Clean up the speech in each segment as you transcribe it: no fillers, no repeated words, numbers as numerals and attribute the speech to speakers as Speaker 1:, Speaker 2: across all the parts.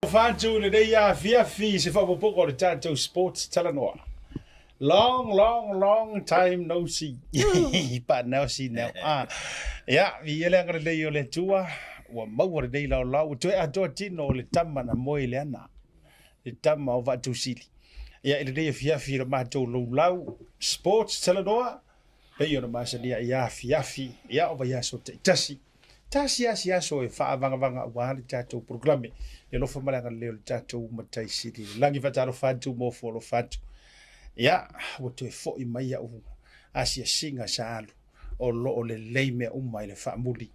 Speaker 1: Fantu le dia fiafi se fa poco le tato sports Talanoa. Long time no see. But now see now. Yeah, vi ele ngre le yo le tua wa mau le dei la to a to tino le tama na moi le ana. Le tama o va tu sili. Ya ele dei fiafi le ma to lo lau sports Talanoa. Pe yo ma se dia ya fiafi ya o va ya so Tasi. Tasi so e fa vanga wa le tato programe. E lo fa malanga le tato matai sili. Langi fa taro fatu mo folo fatu. Ya, o te fo i mai au asia singa sa alu o lo o le leime umai le whaamuli.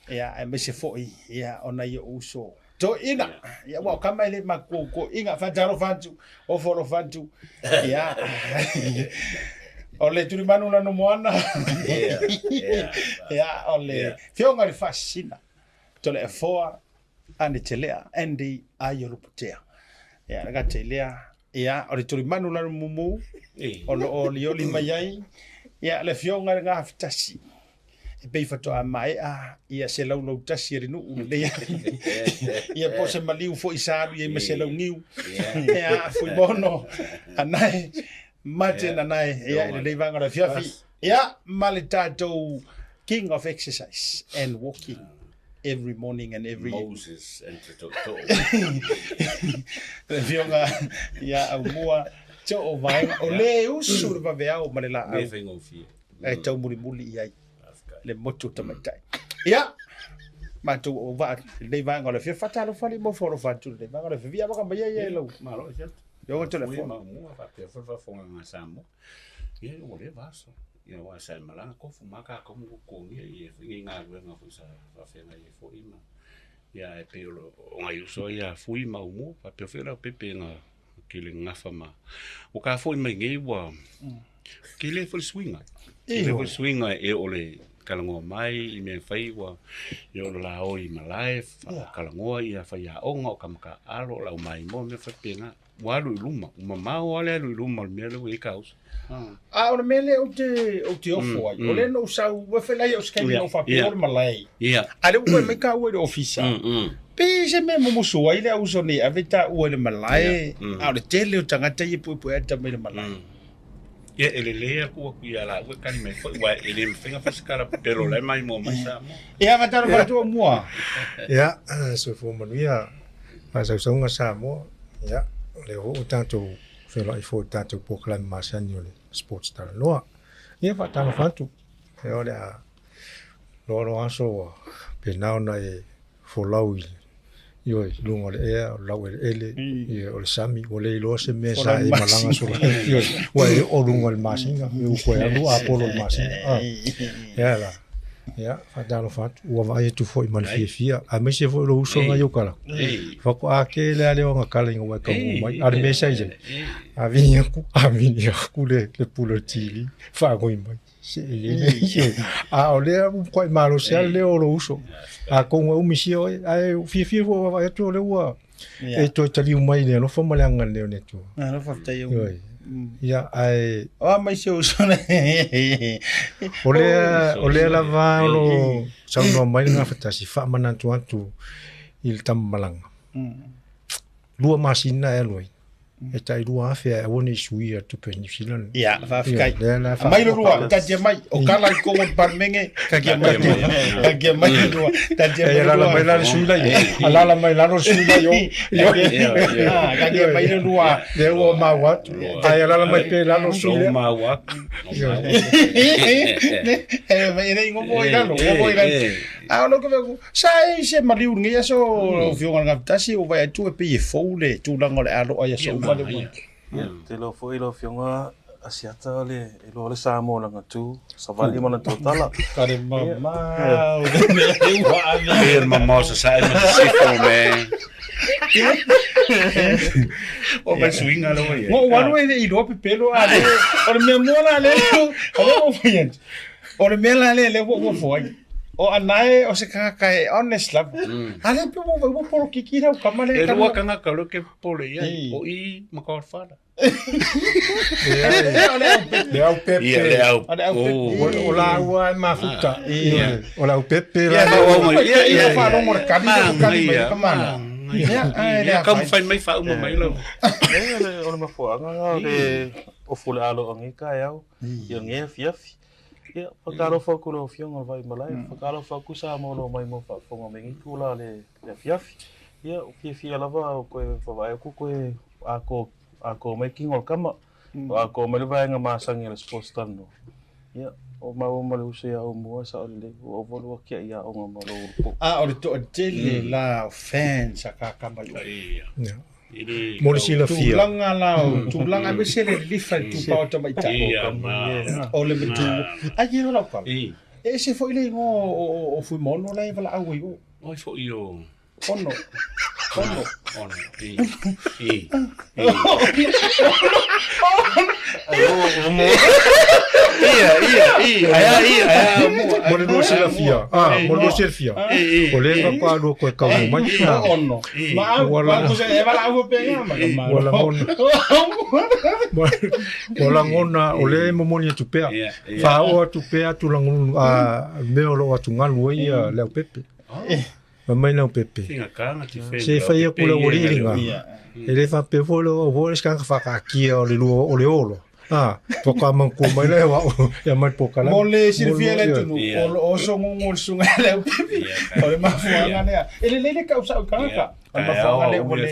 Speaker 1: Ya, e me se fo i, ya, ona i uso. To ina, ya, wau kama ile ko inga whataro whantu, o folo whantu. Ya, o le turi manu na no Moana. Ya, o le fionga le fascina. To le e foa, ane te lea, endi ayo luputea. Ya, naga te lea, ya, o le turi manu na mumu, o li oli mai ai, ya, le fionga ngā Tasi. E pei fatoa mai ia se lau lau Tasi e rinu ule lea. Ia po se maliu fo isaru, ia me se lau niu. Ya, fui mono, anai, mate nanai, ia, le leivanga la fiafi. Ya, male tātou king of exercise and walking. Every morning and every
Speaker 2: Moses and to
Speaker 1: le fionga ia au mua to o vai o le usu le vavea o malela au
Speaker 2: living of you.
Speaker 1: e tau muli ia le moto tamatai ia ma tu o va le vai ngole fe fatalo fali mo foro fatu le vai ngole fe via ba mai ia lo
Speaker 2: Malo ya.
Speaker 1: yo telefone
Speaker 2: Ma mua fa pe fa fonga ngasamo. Ye o le vaso. Ia wa sa malanga ko fumaka ko mo ko ni e nga nga fu sa fa fe na ye fo ima. Ia e pe o ngai uso ia fui ma umu fa pe fe la pepe nga kile nga fa ma. O ka fo ima ngai wa. Kile fo swinga. Kile fo swinga e ole kalangoa mai i me fai wa i o la o i malai kalangoa ia fa ia onga o kamaka alo la mai mo me fa penga walu i luma uma ole alu i luma me le we kaus
Speaker 1: o mele o te ofo ai o le no sau wa fe lai o skemi o fa por malai
Speaker 2: ia
Speaker 1: ale o me ka o ofisa pe se me mo so ai le uso ni aveta o le malai a le tele o tangata i pu ata me le malai.
Speaker 2: Ia ele lea kua kuia la ue kani mai foi wa ele finga faskara pero le mai mo masa mo.
Speaker 1: Ia mataro fatu mua.
Speaker 3: Ia so fo manuia fa sa songa sa mo. Ia le ho tanto fe la fo tanto proclam masa ni le sports Talanoa. Ia fa tanto fatu. E ole a lo aso pe na na e fo laui. Yo lungo le e lau ele e o le sami o le lo se me sa e malanga so yo wa o lungo le masinga eu ko e lu apolo le masinga ya la ya fa dalo fat o vai tu foi malfia a me se foi lo uso nga yo kala fa ko a ke le ale o nga kala ngo ka mai ar me sa je a vinha ku le pulo tili fa go mai se ele a o le ko malo se le o lo uso a konga umisio ai fi vo vai tu le wa e to tali mai le no fa malanga le ne tu
Speaker 1: no fa tai o
Speaker 3: ya ai
Speaker 1: o mai se uso ne
Speaker 3: o le la va lo sa no mai nga fa si fa mana tu il tam malanga lua masina e loi e tai lua fe e woni sui tu pe ni filan
Speaker 1: ya va fikai mai lo rua ta je mai o kala ko mo parmenge ka ke mai rua ta je mai
Speaker 3: la mai la sui la ala mai la no sui la yo
Speaker 1: ka ke mai rua
Speaker 3: de o ma wa ai ala mai pe la no sui
Speaker 2: ma wa
Speaker 1: mai nei ngo moi la no moi la a lo que sai se maliu ngia so fionga nga Tasi o vai tu e pe foule tu la ngole alo ai so vale
Speaker 4: te lo foi lo fionga asiata le lo sa mo la tu sa vale mo na totala
Speaker 1: kare mama
Speaker 2: e mamma sa sai me sifo me o me swinga lo ye
Speaker 1: mo wanu e i do pe pelo ale o me mola le o foi o me la le wo foi o anai o se kai honest love ale pe mo por kikira o kamale
Speaker 2: e rua kanga kalo ke pole ia o i makor fada
Speaker 3: le au pepe o la ua mafuta o la pepe
Speaker 1: ia fa no mo kali kamana ia
Speaker 2: Kamu fai mai fa uma mai lo.
Speaker 4: Ole mafuanga le o fule alo angi ka yau. Ia nge fiafi. Ia pakalo fa ku lo fionga vai malai. Pakalo fa ku sa mo lo mai mo fa fonga mengi kula le fiafi. Ia o fiafi lava ko fa vai ku ko ako making o kama. Ako mai vai nga masangi le sports tano. Ia o mau malu sia o mua sa ole o volu kia ia o ngamo lo.
Speaker 1: O le to tele la fans kama yo.
Speaker 3: Morisi la fia.
Speaker 1: Tulanga me se le lifa tu pa to mai ta. O le metu. Ai no la pa. E se foi le o fui mono la vala au yo.
Speaker 2: Oi foi yo.
Speaker 1: Ono.
Speaker 3: Morisi la fia. Morisi la fia. O le ka pa lo ko ka mo mai.
Speaker 1: Ono. Ma ko se e vala au pe ma.
Speaker 3: Wala ngona o le momoni tu pea. Fa o tu pea tu langu me o lo atu ngalu ia le pepe. Mamãe não pepe. Se fai a pula oriringa. Ele fa pe volo volo ska fa ka ki o le olo. Toka man ko mai le wa ya mai poka la.
Speaker 1: Mole Silvia le tu o so ngol sunga le pepe. O le mafuanga ne. Ele ka usa ka. Mafuanga le ole.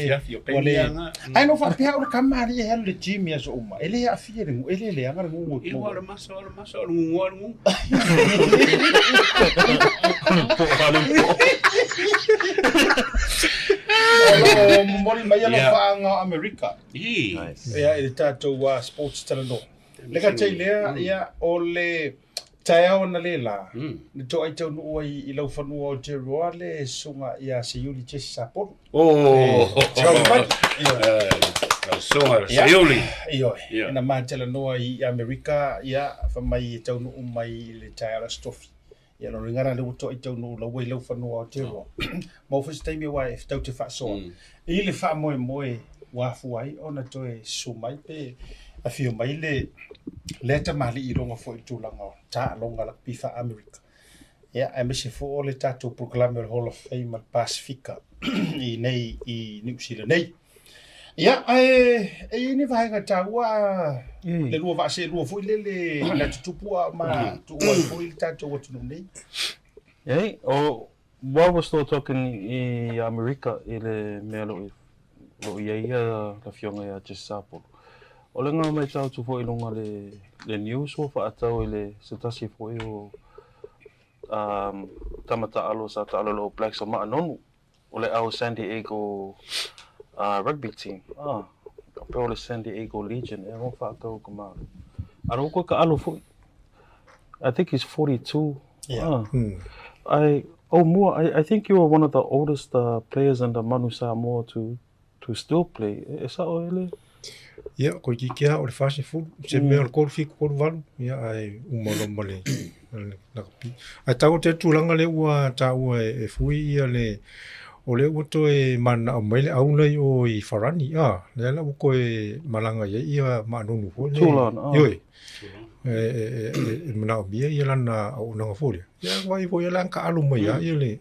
Speaker 1: Ai no fa pe o kamari e le gym ya so uma. Ele a fia ele le anga ngol.
Speaker 2: E ora maso ngol.
Speaker 1: Mori mai alo whaanga Amerika. Ia e tātou sports Talanoa. Leka tei lea ia o le taeao na le la. Ne to ai tau nua i lau whanua o te roa le sunga ia se yuli chesi sa polu.
Speaker 2: Sunga se yuli.
Speaker 1: Ioi. Ina maa Talanoa i Amerika ia whamai tau nuu mai le taeao stofi. Ia no ringara le uto i tau nuu la wei lau whanua o te roa. Mau fwisi taimi wa e tau te whaasoa. I le wha moe wafu ai ona toe sumai pe a fio mai le tamali i longa fo i tūlanga ta longa la pifa Amerika. Ia e mese fo o le tātou proklame o Hall of Fame Pasifika i nei i New Zealand nei. Ia e ni Vaega taua le lua vase lua fo i le na tutupua ma tuua fo i tātou atu nei.
Speaker 4: Hey, while we're still talking in America, ele melo o ia la fionga ia just sapo. O le ngā mai tau tu fo i longa le news o fa atau ele se tasi fo i o tamata alo sa ta alo Blacks o maa nonu. O le au San Diego rugby team. Pe o le San Diego Legion e mo fa atau ka maa. Aro ko ka alo fo. I think he's 42.
Speaker 1: Yeah.
Speaker 4: I think you were one of the oldest players in the Manu Samoa to still play. Is that all?
Speaker 3: Yeah, ko kia o le fase fu se me o ko fi ko valu ya ai umolo mole na pi ai tau te tulanga le ua tau e fui ia le o le uto e mana o mele au nei o i farani le la ko e malanga ia ma nonu fo yoi mana o bia ia lana o na fo ya vai fo ia lan ka alu mai ia le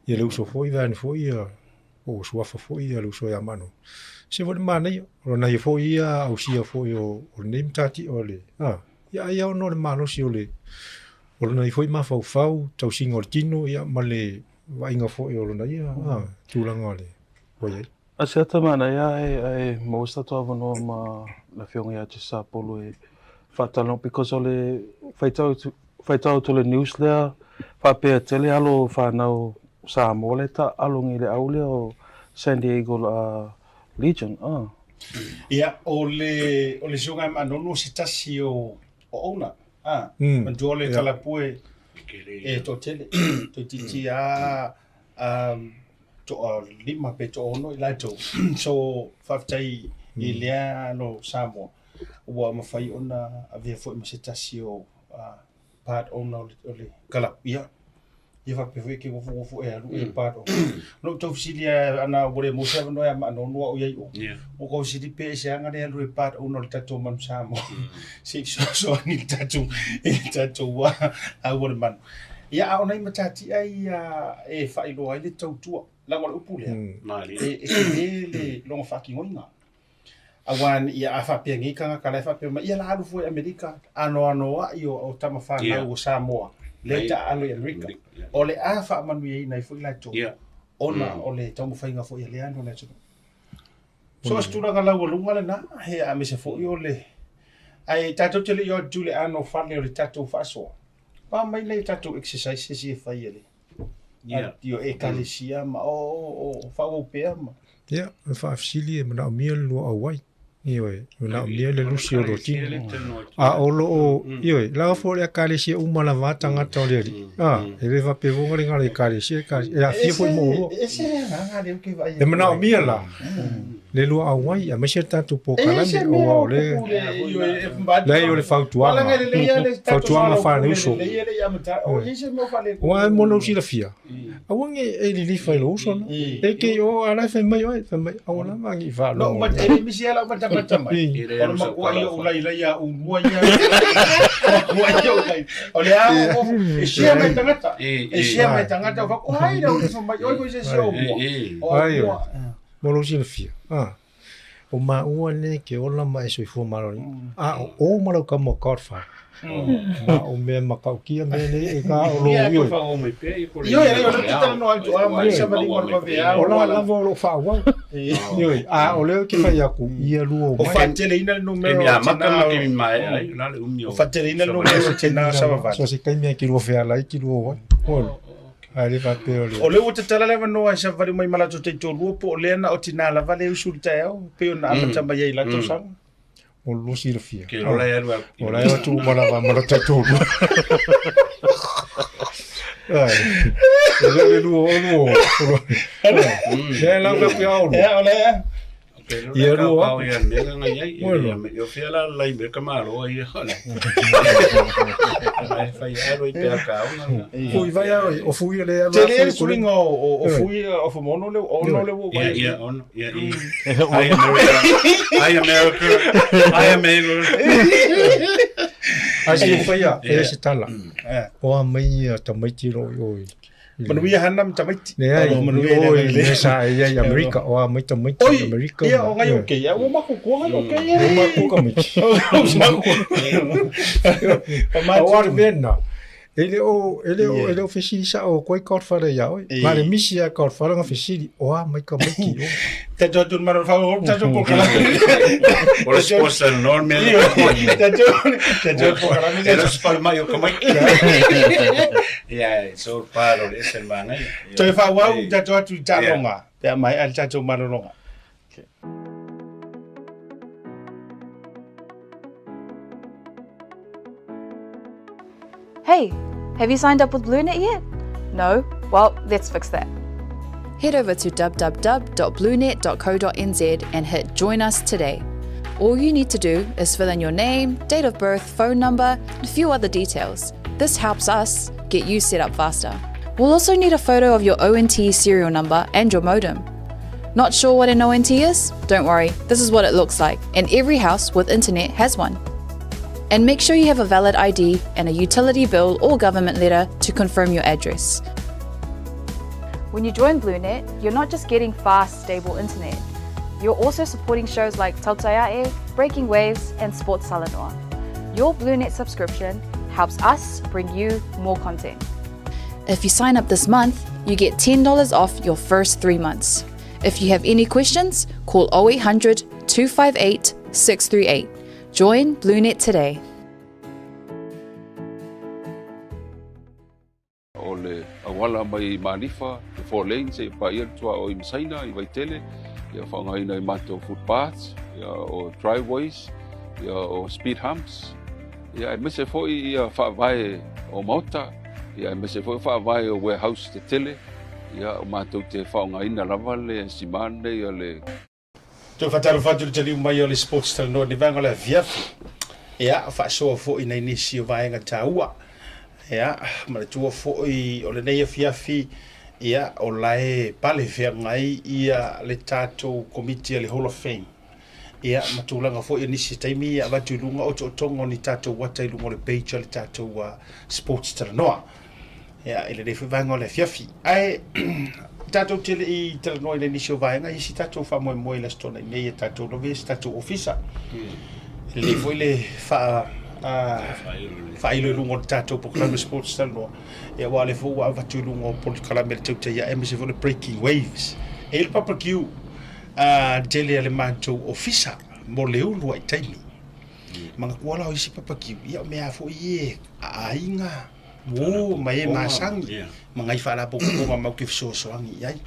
Speaker 3: ia le uso fo i van fo ia o suafa fo ia le uso ya mano se vole mana o na fo ia au sia fo o nim tati ole ia no le mano si ole o na fo ma fo fau tau singo tino ia male vai nga fo o na ia tulanga le o ia
Speaker 4: a certa mana ia e mosta to no ma la fionga ia te sa polo e fatalon because ole faitau to le news there fa pe tele alo fa na sa moleta alongi le aule o San Diego Legion.
Speaker 1: Ia ole sunga manonu se tasi o ona. Mandole talapue e to tele to titi to lima pe to ono i lato. So faftai i lea no Samoa. Ua mawhai ona a vea fo i se tasi o part ona ole kalap. Ia fa pe ke fo e alu e pato no to filia ana bole mo se no ya no o ia o ko si di pe se anga le alu e pato no tato man samo si so ni tato wa a wol man ia ona i matati ai e fa ilo ai le tau tua la ngol upule
Speaker 2: Mali.
Speaker 1: e longa whakingoinga. Awan ia a whapengi kanga kalai whapema ia la alu foi Amerika anoa i o tama whanau o Samoa. Leta alo i Amerika. O le a whamanu i nei foi la tō. Ona o le taungu whainga foi a le anu le tō. So asturanga lau o lunga le na he a mese foi o le. Ai tatou te le i o tule ano whale o le tatou whasoa. Pa mai le tatou exercise si e whai ele. Io e kalisia ma o whau pēa ma.
Speaker 3: Ia, e whaafsili e mana o mia lua au wai. Ioi, mana o mia le lusi o roti. A olo o, ioi, laga fo le a kalisia umala vata ngata o le ri. E le vape vonga ringa le kalisia, e a fia po i mo uro.
Speaker 1: E se nga le ke vai.
Speaker 3: E mana o mia la. Le lua au wai, a mese tatu po kalami o au le. Lei o le fautuanga. Fautuanga whane uso. Wa mono usi la fia. Awange e li li fai lo uso na. E ke o ala fai mai oi, fai mai. Awana mangi fa lo.
Speaker 1: No, ma e misi ala ma tama mai. Ona ma kua ia ulai lai a umua ia. Kua ia ulai. Ole a e sia mai tangata. E sia mai tangata fa ko hai na o mai oi ko se sio mo.
Speaker 3: Ai. Mono usi la fia. O ma ua ne ke ola mai soi fu maroni. O maro ka mo korfa. Ma o me makaukia me ne e ka o lo
Speaker 2: Ia
Speaker 3: io.
Speaker 2: ko fa o me pe i ko le.
Speaker 1: Io era te tano alto a mai sa vali ko vea.
Speaker 3: Ola la vo lo fa wa. Io o le ke fa ya ku ia lu o
Speaker 1: O
Speaker 3: mai.
Speaker 1: fatele ina numero.
Speaker 2: E mia maka ma ke mi mai ai la le umio.
Speaker 1: O fatele ina numero tena sa va.
Speaker 3: So se kai me ki lo fa la ki lo wa. Ai va pe o le.
Speaker 1: O le o te tala leva no ai sa vali mai mala to te tolu po le na o tina la vale usulta eu pe na amata mai ai la to sang.
Speaker 3: O lo si le fia.
Speaker 2: Ke lo la ia lua.
Speaker 3: O la tu mala va mala ta tu. Ai. Le lu o lu. Le la pe pe o.
Speaker 1: E ole.
Speaker 2: Ia lua. Ia me nga ia. Yo fia la lai me ka maro ia hola. Ai fai aro i pe ka ona.
Speaker 3: Fui vai o fui le a
Speaker 1: Te le swing o fui o mono le o no le wo.
Speaker 2: Ia on. Ia. I America.
Speaker 3: Asi fai a e se tala. O mai ta mai tiro yo.
Speaker 1: Manuia hanam tamaiti.
Speaker 3: Ne ai manuia le sa ia America o mai ta mai America.
Speaker 1: Ia o ngai o ke ia o mako ko ngai o ke ia.
Speaker 3: O mako ka mi. O ar bena. Ele o fesi sa o koi kort fara ya oi. Mare misi a kort fara nga fesi o mai ka mai ki.
Speaker 1: Te jo tu maro fa o ta jo ko kala.
Speaker 2: O le sposa normal.
Speaker 1: Te jo ko kala ni
Speaker 2: Era spal mai o ka mai. Ia, so paro le sen manga.
Speaker 1: Te fa wa u ta jo tu ta longa. Te mai al ta jo maro longa.
Speaker 5: Hey, have you signed up with BluNet yet? No? Well, let's fix that. Head over to www.blunet.co.nz and hit Join Us today. All you need to do is fill in your name, date of birth, phone number, and a few other details. This helps us get you set up faster. We'll also need a photo of your ONT serial number and your modem. Not sure what an ONT is? Don't worry, this is what it looks like, and every house with internet has one. And make sure you have a valid ID and a utility bill or government letter to confirm your address. When you join BluNet, you're not just getting fast, stable internet. You're also supporting shows like Tautaiae, Breaking Waves, and Sports Talanoa. Your BluNet subscription helps us bring you more content. If you sign up this month, you get $10 off your first 3 months. If you have any questions, call 0800 258 638. Join BluNet today.
Speaker 6: Ole awala mai manifa the 4 lanes e pa ia tua o imsaina I vaitele ia whangaina I mato footpaths ia o driveways ia o speed humps ia e mese foi ia whaavae o mauta ia e mese foi whaavae o warehouse te tele ia o mato te whangaina lava le simane ia le
Speaker 1: Tu fatalo fatu te liu mai o le Sports Talanoa ni vanga le viafi. Ia fa so fo ina inisi o Vaega taua. Ia ma le tua fo I o le nei viafi ia o lai pale fia ngai ia le tato committee le Hall of Fame. Ia matulanga fo inisi taimi ia vatulunga o tongo ni tato watai lungo le page le tato Sports Talanoa. Ia ile le vanga le viafi. Ai tatou tele I Talanoa le nisi o Vaega isi tatou whamoemoe la stona nei e tatou love isi tatou ofisa. Le foi le whailo lungo tatou Proclaim Sports Talanoa. E wale fo wa vatu lungo Proclaim le tauta ia e se fo le Breaking Waves. E le papakiu tele ale mātou ofisa mo le ulu ai taimi. Manga kuala o isi papakiu ia mea fo ie ainga. Mai masangi mangai fala po ko ma ke soangi ai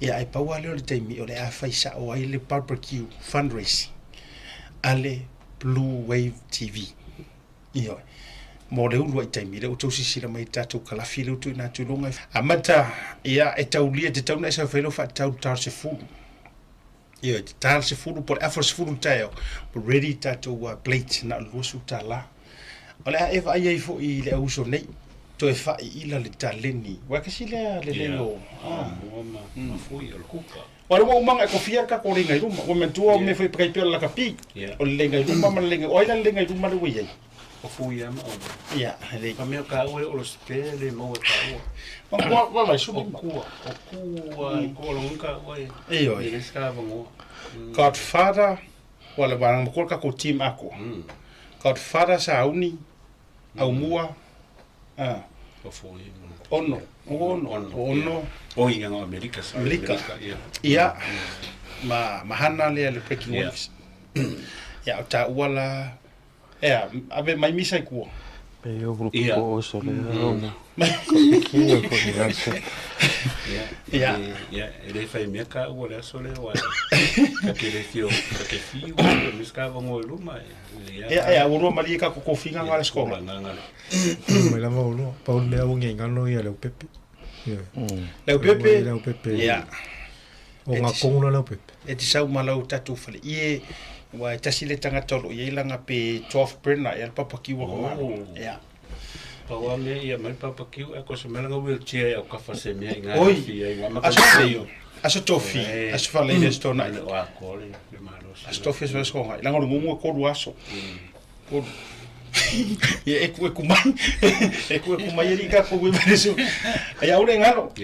Speaker 1: e ai pau ale le taimi o le a faisa o ai le barbecue fundraising ale Bluwave TV io mo le ulu ai taimi le o tosi sila mai tatu kala filo tu na tu longa amata ia e taulia te tauna sa felo fa tau tar se fu io tar se fu por effort se fu tayo ready tatu plate na lusu tala Ola e vai ai fo I le uso nei to e fa ila le taleni wa ka sile le lelo
Speaker 2: ma foi o kuka
Speaker 1: Ora mo manga ko fia ka ko ringa ruma o me tua me foi pra pela ka pi o lenga ruma ma lenga o ila lenga ruma le wi
Speaker 2: o foi ama o
Speaker 1: ya le
Speaker 2: ka me ka o spele mo ka
Speaker 1: o vai su
Speaker 2: o kua ko lo nunca oi
Speaker 1: e oi
Speaker 2: ele escava mo
Speaker 1: Godfather wala bang mo ko ka ko team ako Godfather sa uni au mua
Speaker 2: o foi
Speaker 1: ono
Speaker 2: o inga no America
Speaker 1: ia mahana le Breaking Waves ia ta wala ave mai misa ku
Speaker 4: pe o grupo o so le
Speaker 2: ele fai me ka o le so le wa ka ke le fio ka fio me escava mo luma
Speaker 1: o roma li ka ko finga ngala skola
Speaker 3: mai la mo lo pa le au nge ngalo ia le pepe
Speaker 1: le pepe ia
Speaker 3: o nga kongo le pepe
Speaker 1: e ti sau malau tatu fale ie wa Tasi le tanga tolo ia langa pe 12 Brenna ia papa ki wa ia
Speaker 2: pa wa me ia mai papa ki ko se melanga wheelchair o ka fa se me nga
Speaker 1: ia ma ka se aso tofi aso fale le stona
Speaker 2: wa ko le malo
Speaker 1: aso tofi so ko ngai langa ngungu ko du aso ko ia e ku mai ri ka ko we beso ia ule ngalo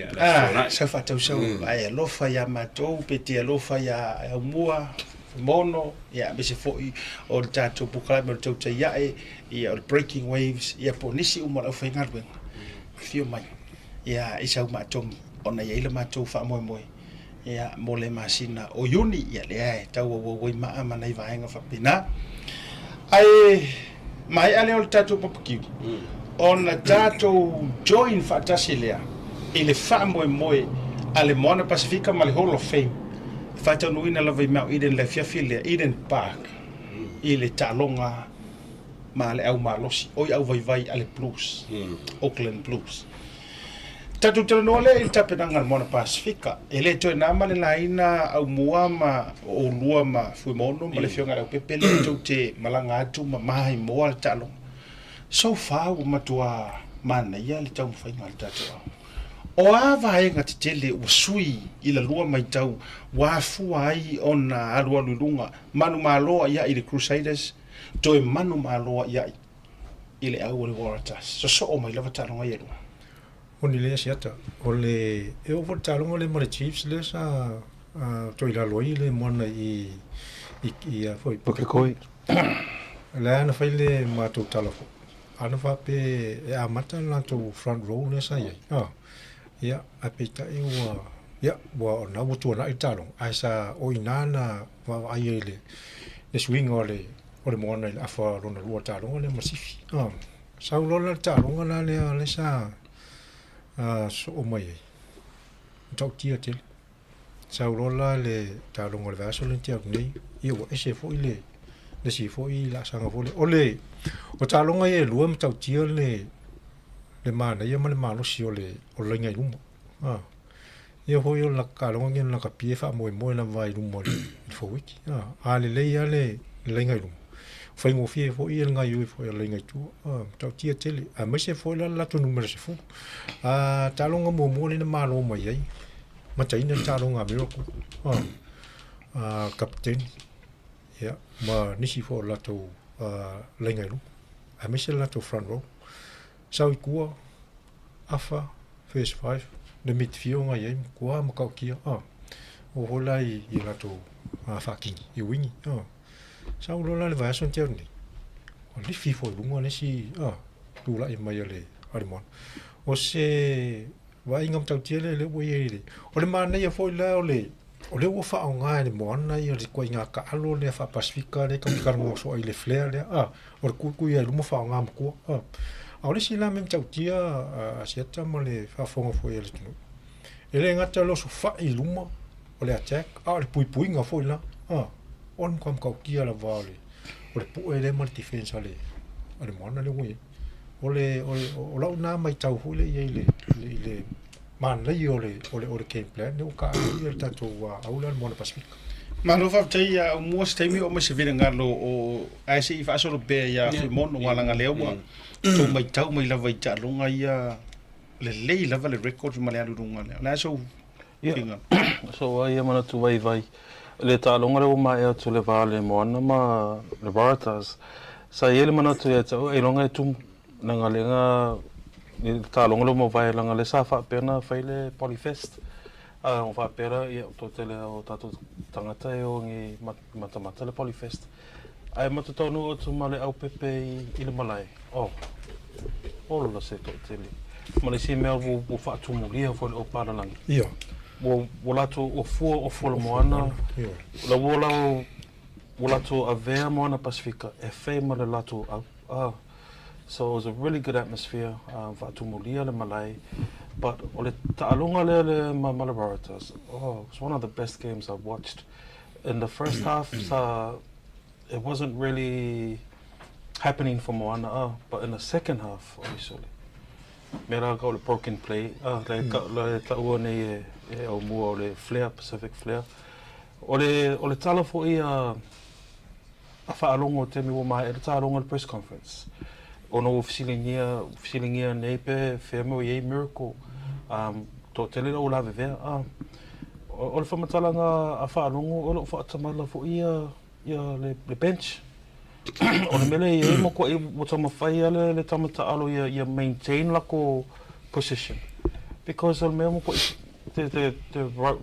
Speaker 1: sa fa tau so ai lo fa ya matou pe te lo fa ya mua mono ia be se foi o tato Proclaim o tau ia ia Breaking Waves ia po nisi uma o fa ngalwe fio mai ia isa uma tongi ona ia ile matou fa moi ia mo le masina o yuni ia le ai tau o ma ama nei Vaega fa pina ai mai ale o tato papakiu ona tato join fa tasilea ile fa moi ale Moana Pasifika ma le Hall of Fame Fata nuina la vai mau Eden le fiafile Eden Park ile talonga ma le au malosi oi au vai ale Blues Auckland Blues Tatu Talanoa le il tapenanga Moana Pasifika ele to na male laina au muama o lua ma fuimono ma le fionga au pepe le to te malanga atu ma mai mo al talo so far o matua mana ia le tau fainga al tatu o a Vaega te tele o sui I la lua mai tau wafu ai ona alua lulunga manu maloa ia I le Crusaders to manu maloa ia I le au le Waratahs so o mai lava talonga ia lua
Speaker 3: Oni le siata o le e o talonga le mo Chiefs le sa to ila loi le mona I foi
Speaker 4: Pokekoi
Speaker 3: la na fai le matou talafo ana fa pe e a mata na to front row le sa ia ia a pita I wa ia wa na wo to na italo ai sa o inana wa ai le swing o le mona I afa rona lua talo le masifi sa lo la talo na le sa so o mai tau tia til sa lo la le talo ngol va so le tia nei ia wa ese fo le si fo I la sanga fo le o talo ngai lua tau tia le mana ia male malo si o lenga I rumo ia hoi o la kalonga ngen la kapie fa mo na vai rumo le fo wiki le ia le lenga I rumo fai ngo fie fo ia ngai ui fo lenga tu tau tia tele a mai se fo la to numero se fo talonga mo le na malo mai ai matai na talonga me ko captain ia ma nisi fo la to lenga I rumo a mai se la to front row Sau kua afa phase 5 le midfield ngai kua ma kia o hola I la to fucking I wingi sa ulo la le va son teu ni o li fifo lunga ne si tu la I mai le arimon o se wa ingam tau tiele le wo ye o le mana ia foi la o le wo fa nga le Moana ia le ko inga ka alo le fa Pasifika le kam karmo so I le flare le o le ku ia lu mo fa nga ko o le sila mem tau tia sia tama le fa fonga foi le tunu ele ngata lo so fa I luma o le attack le pui nga foi la on kam ka kia la vale o le pu ele mal defense ale Moana le wo o la una mai tau hule ia le man le o le game plan ne o ka ia tato wa aula Moana Pasifika
Speaker 1: ma lo fa tai ya mo stai mi o me se vira ngalo o ai se fa solo be ya fi mon wala nga lewa to mai tau mai la vai ta longa ia le lava le record ma le alu runga na so
Speaker 4: so ia mana tu vai le ta longa le ma ia tu le vale Moana ma le Waratahs sa ele mana tu ia tau e longa tu na ngalenga ni ta longa le mo vai langa le sa fa pena faile polyfest on va pera ia to tele o tatu tangata e o ngi mata le polyfest ai mata tonu o tu male au pepe I le malai o la se to tele male si me o fa tu mulia fo o para lang
Speaker 3: ia
Speaker 4: wo la tu o fu le Moana la wo la tu a vea Moana Pasifika e fe male la tu so it was a really good atmosphere fa tu mulia le malai but ole ta'alunga le Waratahs it's one of the best games I've watched in the first half it wasn't really happening for Moana but in the second half obviously mera go le broken play le ta'ua nei e o mua o le flare Pacific flare ole tala fo a fa'alongo te mi wo mai e ta'alonga le press conference ono feelingia nei pe femo ye miracle to tele o la veve o le famatalanga a fa'alongo o lo fa'atamala fo ia le bench o le mele ye mo ko mo tama fai le tamata alo ia maintain la ko position because o me mo ko the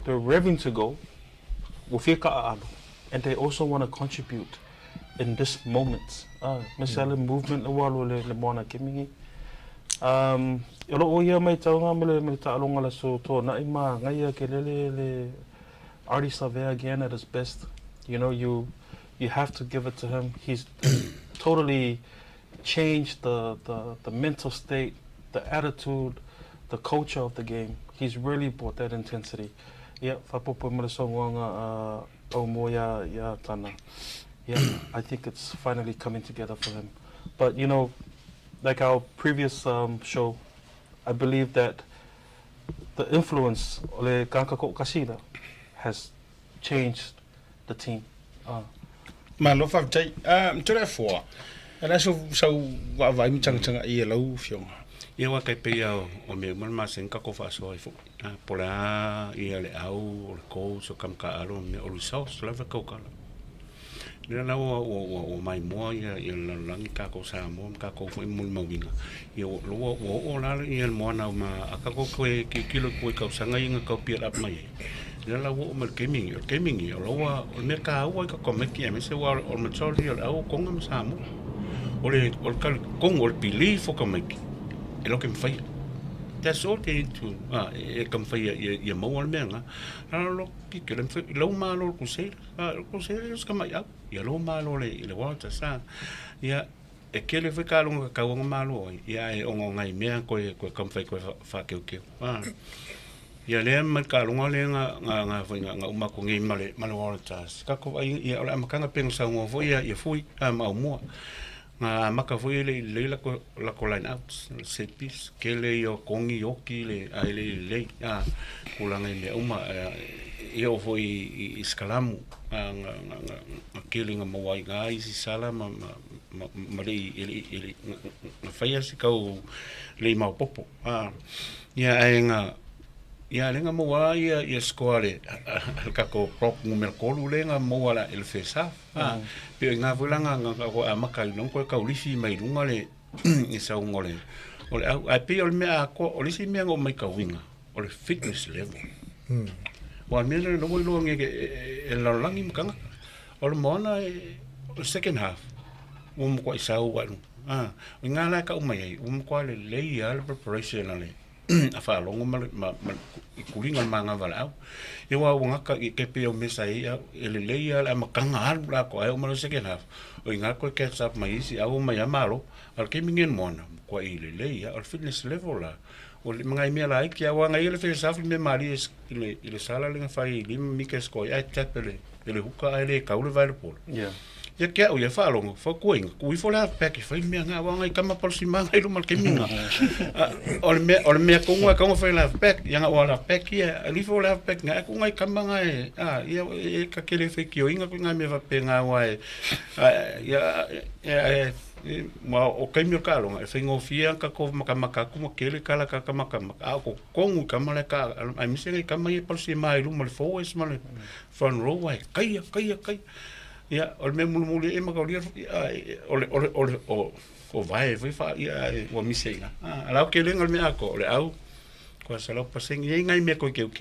Speaker 4: raring to go wo fika alo and they also want to contribute in this moment misale movement o walo le Moana kimingi o ia mai taunga me ta'alonga la so to na ima ngai ke le artist of again at his best you have to give it to him he's totally changed the mental state the attitude the culture of the game he's really brought that intensity fa popo mo le songa o mo ya tana I think it's finally coming together for him. But like our previous show, I believe that the influence ole Kankako Kasida has changed the team.
Speaker 1: Ma lo fa tai tore fo. Ana so wa vai mi chang I lo fiong.
Speaker 2: Ia wa kai pe o me ma sen ka ko fa so fo. Pola ia le au o ko so kam ka alo me o so la va ko kala. Nela o mai mo ia la langi ka ko sa mo ka ko foi mul mawinga ia lo o la ia Moana ma aka ko ki kilo ko ka sanga inga ka pia ap mai nela o mal gaming lo wa me ka o ka ko me ki me se wa o me choli o ko ngam sa mo o le ka ko ngol believe fo ka me e lo ke fai that's all they do e kam fai ia mo al menga lo ki ke lo ma lo ko se ska mai ia lo malo le Waratahs sa ia e kele fe ka longa ka wanga malo ia e ongo ngai mea ko kam fai ko fa ke ia le mal ka longa le nga uma ko ngai male Waratahs ka ko ia ola makanga peng sa ngo fo ia fui ma mo nga maka foi le la ko line out set piece kele yo kongi yoki le ai le kulanga le uma io foi iskalamu killing mo wai guys sala ma ele fai se kau le mau popo ia lenga mo wai ia square ka ko prop numero kolu lenga mo wala el fesa pe nga volanga ko amaka non ko ka ulisi mai lunga le isa ngole ole ai pe ol me ko olisi me ngo mai ka winga o le fitness level. Wa mena no mo lo nge e la langi mkanga. O le Moana o second half. Ko isa wa no. Ngala ka umai ko le le preparation ale. Afa longo ma kulinga manga vala. E wa ngaka ke pe o mesa ele le ala makanga al la ko ai o ma second half. O ngaka ko catch up mai si au mai amalo al ke mingen Moana ko ile le al fitness level la. O le mga ime la ki awa ngai le fe safi me mali ile sala le fai li mikes ko ai tapele ele huka ele ka ule vai pol ya ke o ya fa longo fa koing ku fo la pack fa me nga wa ngai kama pol si manga ile mal keminga o me ko nga ka fa la pack ya nga wala pack ya li fo la pack nga ku ngai kama nga ya ka kele fe ki o inga ku nga me va penga wa ya ma o kaimio kalonga e whaingo fia ka ko makamaka kuma kele kala ka makamaka a ko kongu kamale ka ai misenga kama ye palsi mai lu mal forward mal front row ai kai ya o me mulu e ma ka o vai fa ya o misenga ala kele ngal me ako le au ko sala paseng ye ngai me ko ke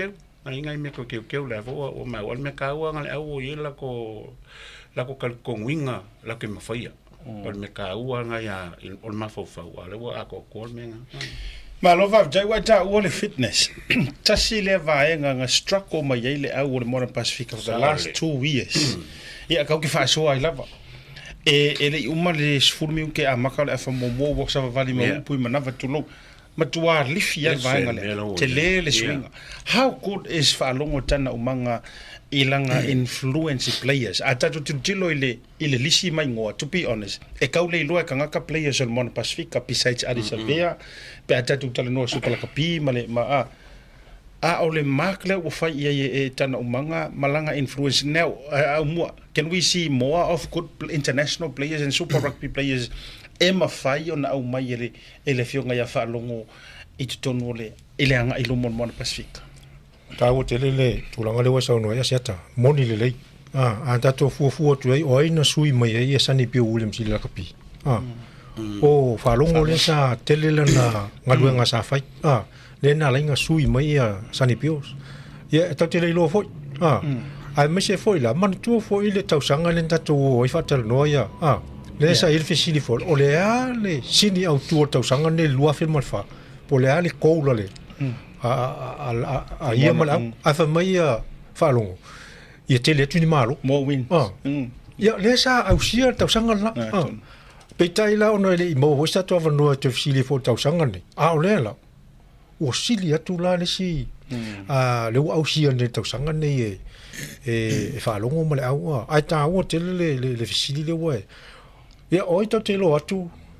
Speaker 2: ngai me ko ke le o ma o me ka wa ngal au ye la ko kal konginga la ke mafia o me ka ua nga ya o mafaufa le wa ako ko menga
Speaker 1: ma lo va jai wa ta o le fitness Tasi le Vaega nga struck o mai le au le Moana Pasifika for the last 2 years ia ka ki fa so ai lava ele uma le sfurmi ke a makale fa mo wo sa vali mo pui manava tu lo matua lifia Vaega le te le swinga how good is fa longo tana umanga ilanga influence players atatu tilo ile lisi mai ngoa to be honest e kaule loa kanga ka players on Moana Pasifika besides Arisabea pe atatu Talanoa super la kapi male ma ole makle o fai e tana umanga malanga influence now can we see more of good international players and super rugby players ema fai ona au mai ele fionga ya fa longo i tonu le ile anga i lo Moana Pasifika
Speaker 3: ta o te lele tulanga le wasa no ya seta moni lele anta to fu tu ai o ina sui mai e sani pe William sila kapi o fa longo le sa telele na ngalwe nga sa fai le na lenga sui mai ya sani pe ya ta te le lo fo ai me se foi la man tu fo ile tau sanga le ta to i fa Talanoa ya le sa il fisili fo o le ale sini au tu tau sanga ne lua fil malfa po le ale ko le ia mal a fa mai fa longo ia te le tu ni malo
Speaker 1: more wins
Speaker 3: ia le sa au sia tau sanga la pe tai la ono le mo ho sa to va no te sili fo tau sanga ni o le la o sili atu la le si le au sia ne tau sanga ne e fa longo mal au ai ta o te le sili le wa ia oi to te lo atu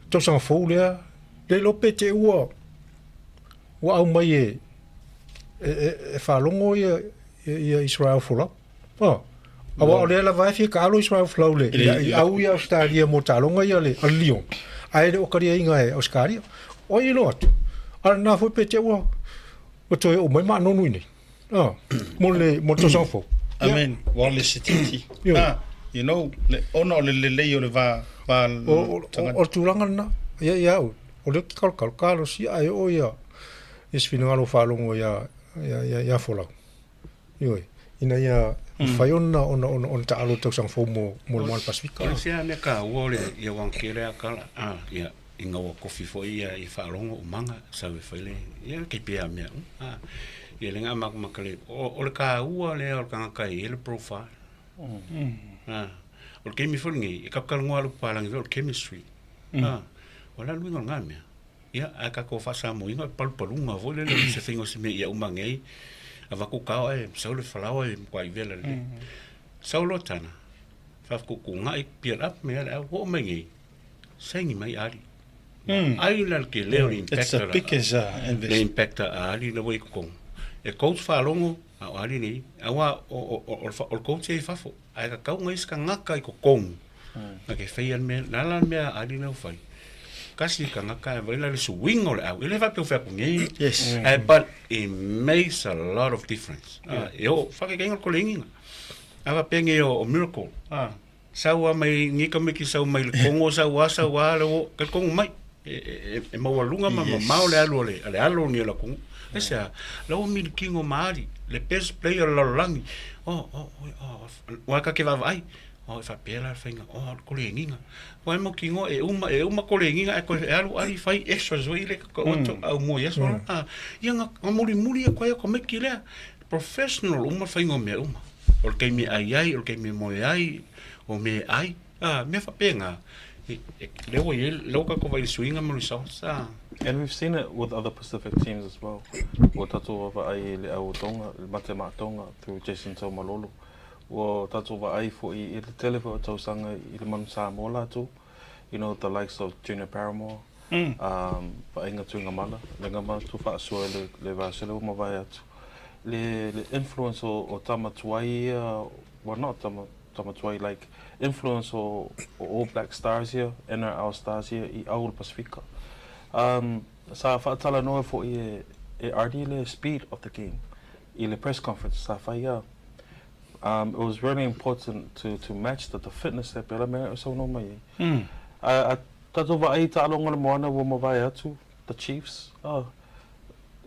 Speaker 3: tau sanga fo le lo pe te wa au mai e fa longo ia Israel fola awa ole la vai fi kalo Israel flow le au ia stadia mo talonga ia le al Lyon ai o karia inga e Oscaria o i lo atu al na fo pete wa o to o mai ma no nui mo to sanfo
Speaker 1: amen wale sititi you know le ono le o le va
Speaker 3: o tulanga na ia o le kalo si ai o ia isfinanga lo fa longo ya fola yo ina ya faiona on ta alo tau sang fomo mo Moana Pasifika
Speaker 2: o sia me ka wole ia wan kere akala ia inga wa kofi fo ia i fa longo manga sa we fele ia ke pia me ia lenga makale o le ka ua le o ka kai ele profile o ke mi fo ngi e ka ka ngwa lu palang o chemistry wala lu nga me ia aka ko fa sa mo inga palpalunga vole le se fingo se me ia umangei ava ku ka e saule falawa e kwa ivela le saulo tana fa ku ngai pier up me ala o mengi sengi mai ali ai la ke le impact
Speaker 1: it's a biggest
Speaker 2: impact ali le voi ko e coach fa longo ali ni awa o coach e fa fo ai ka ngai ska ngaka ko kong na ke feian me la me ali no fai kasi ka ngaka vai la su wing or out ele va pe fa ngi
Speaker 1: yes
Speaker 2: but it makes a lot of difference yo fa ke ngol ko lengi ava penge o miracle sawa mai ngi ka me ki sawa mai kongo sawa lo ka kongo mai e maualunga ma mau le alo ni la ku esa lo mi kingo mari le best player la langi wa ka ke va vai fa pela finga ko le nginga wa mo kingo e uma ko le nginga ko alu ali fai extra zoile ko au mo yeso yanga muri ko me kile professional uma fingo me o ke mi ai o ke mi mo ai o me ai me fa penga
Speaker 4: And we've seen it with other Pacific teams as well. Wo tatu wa ai le au tonga, le mate tonga through Jason Taumalolo. Wo tatu wa ai fo I le telefo tau sanga I le manu Samoa tu. You know, the likes of Junior Paramore. Pa inga tuinga mala. Le ngama tu fa asua le vasele o mawai atu. Le influence o tamatuai, well not tamatuai, like influence or all black stars here, NRL stars here, I all Pasifika. Sa fa Talanoa for e RD speed of the game. In the press conference, sa fa it was really important to match the fitness that Bella Mary so no mai. Tatova ai ta longa Moana wo mawai atu, the Chiefs. It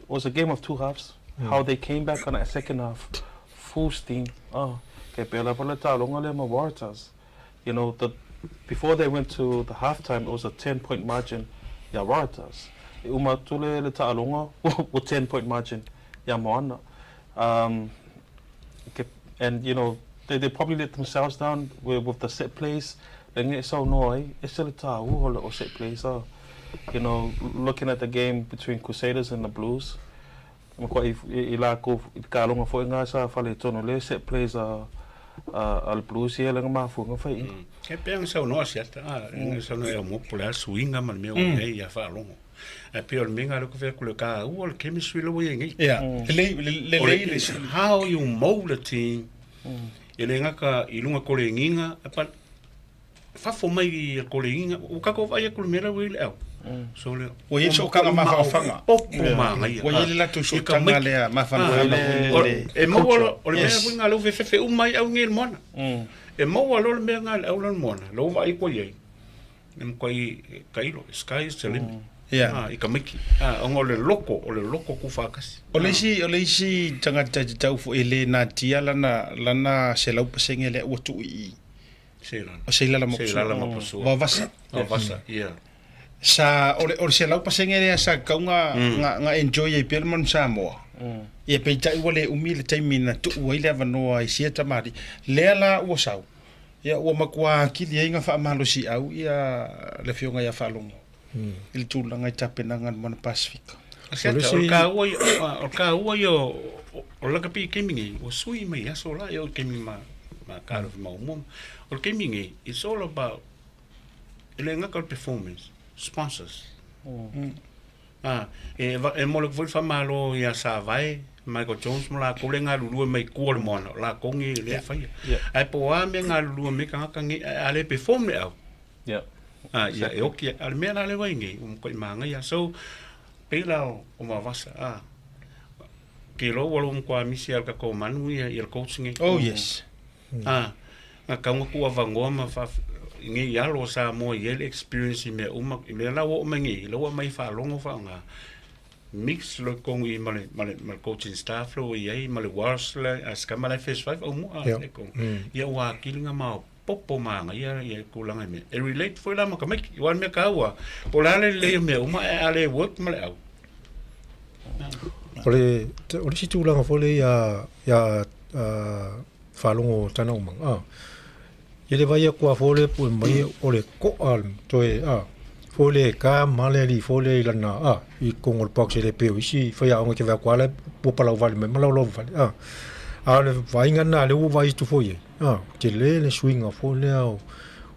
Speaker 4: was a game of two halves. How they came back on that second half, full steam. Okay, Bella ta longa le Waratahs. You know, before they went to the halftime, it was a 10-point margin. Ya Waratahs. Uma tule le ta'alonga with 10-point margin. Ya Moana. And you know, they probably let themselves down with the set plays. Then it's so noi. It's still a ta'u or set plays. You know, looking at the game between Crusaders and the Blues. Ilako kalonga fo nga sa fale tono le set plays al Blues here lang mafunga fai.
Speaker 2: Ke peng sa no sia sa no e mo pola swinga man me o e ya fa longo. E pe o minga lo ko fe ku le ka o le chemistry lo yengi.
Speaker 1: Yeah. Le
Speaker 2: how you mold the team. Ele nga ka ilunga ko le nginga pa fa fo mai ko le nginga o ka ko vai ko mera wi le. So le
Speaker 1: o ye so ka ma fanga.
Speaker 2: O ma ngai.
Speaker 1: O ye la tu so tanga le ma fanga le.
Speaker 2: E mo o le mera wi nga lo fe umai au ngel mona. E mo lo le mera au le mona. Lo vai ko ye. Nem ko I kailo sky is the limit.
Speaker 1: Yeah.
Speaker 2: I kamiki. O le loko ku fakasi.
Speaker 1: O le si tanga tau fo ele na tia lana se lau pasenge le o tu I. O se la mo. Wa vasa.
Speaker 2: Yeah.
Speaker 1: Sa o se lau pasenge le sa kaunga nga enjoy e pelman Samoa. E pe tai wole umile taimina tu wa ile vanoa I sia tamari. Le la o sau. Ya o makwa kili inga fa malo si au ia le fionga ya falongo. Il tulanga I tapenangan mana Pasifika.
Speaker 2: O ka ua yo o laka pi kemingi o sui mai aso la yo kemingi ma karo ma umum. O kemingi it's all about ele ngaka performance sponsors. E mo le foi fa malo ya sa vai Michael Jones mo la ko le nga lulu mai ko le mona la ko ngi le fa. Ai po wa me nga lulu me ka ngi ale perform le au.
Speaker 4: Yeah.
Speaker 2: Ya e oki al mena le waingi ko manga ya so pela o ma vasa ke lo walo mo kwa misi al ka ko manu ya il coaching.
Speaker 1: Oh yes.
Speaker 2: Nga ka mo ku avangoma fa ngi ya lo sa mo yel experience me uma me la wo mengi lo mai fa longo fa nga mix lo con I mal coaching staff lo I mal wars la as ka mal face 5 o mo ko ya wa kilinga ma popo manga ya kulanga me e relate foi la ma ka mai wan me ka wa pola le me uma ale work mal au
Speaker 3: ole si tulanga fole ya falongo tana umang ele vai ko fole pu mai ole ko al toe fole ka maleri fole lana I kongol pak se le pe si fa ya ngo ke va kwa le po pala vale me malo lo vale ale vai ngana le vai tu foi ke le swing of fole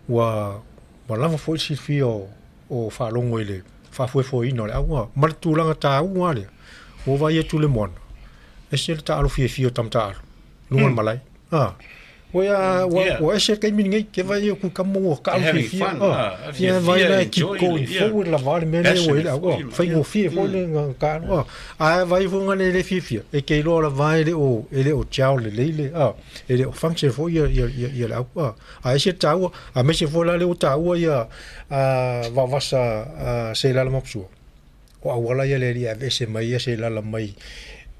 Speaker 3: wa lava foi si fio o falongo ele fa foi no le mar tulanga ta le o vai tu le mon e se ta alo fio tam ta lungon malai Wa ese kai mingi ke vai ku kamo ka fia. Fia vai na keep going forward la vai me le we la. Fai ngo fia fo le ka. A vai fu ngane le fia. E ke lo la vai le o chao le le. Ele o function fo ia la. A ese chao a me se fo la le o chao ia va vasa se la mopsu. O awala ia le ia vese mai se la mai.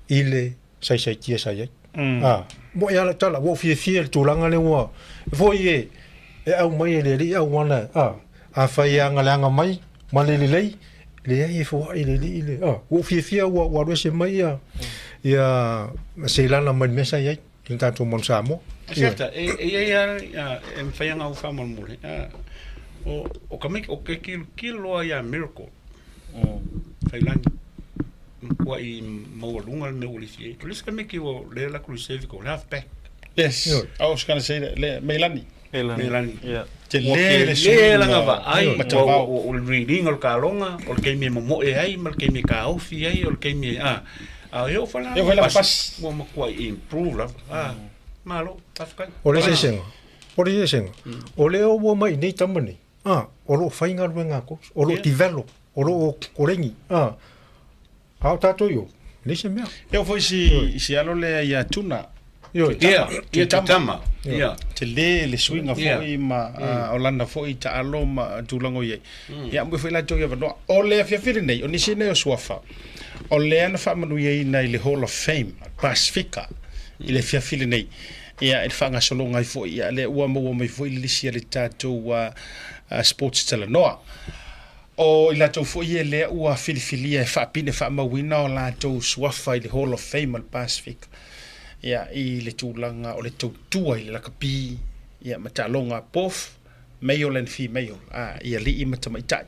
Speaker 3: Ile sai tia sai. Mo ia la tala wo fia tulanga le wa fo ye au mai le au wana a fai anga langa mai malele le ia fo ile wo fia wa ro se mai ia se la mai mesa ia tinta to mon samo
Speaker 2: certa ia fai anga u fama mole o kamik o ke kilo ia miracle fai langa wa I mawalunga me ulisi to lisa me ki o le la cruise ko half back
Speaker 1: yes I was going to say that Melani
Speaker 2: yeah
Speaker 1: te
Speaker 2: le la ngava ai o reading o kalonga o ke me mo e ai mal ke me ka ofi ai o ke me eu fala
Speaker 1: pas
Speaker 2: mo mo ko improve la malo tafka
Speaker 3: o le senga o le o mai nei tamani o lo fainga ruenga ko o lo develop o lo korengi How tato yo? Listen me.
Speaker 1: Eu foi si alo le ia tuna.
Speaker 2: Yo, ia tama. Ia.
Speaker 1: Te le swinga foi ma Orlando foi ta alo ma tulango ye. Ia mo foi la to ia no. O le fia fili nei, o ni sine o swafa. O le ana fa manu ye na le Hall of Fame, Pasifika. Ile fia fili nei. Ia e fanga solo ngai foi ia le ua mo mai foi le sia le tato sports Talanoa. O I latou fo'i le ua filifilia e whaapine whaamawina o latou suafa I le Hall of Fame al Pasifika. Ia I le tūlanga o le tautua I le lakapi. Ia matalonga pof, male and female. Ia li I matamaitai.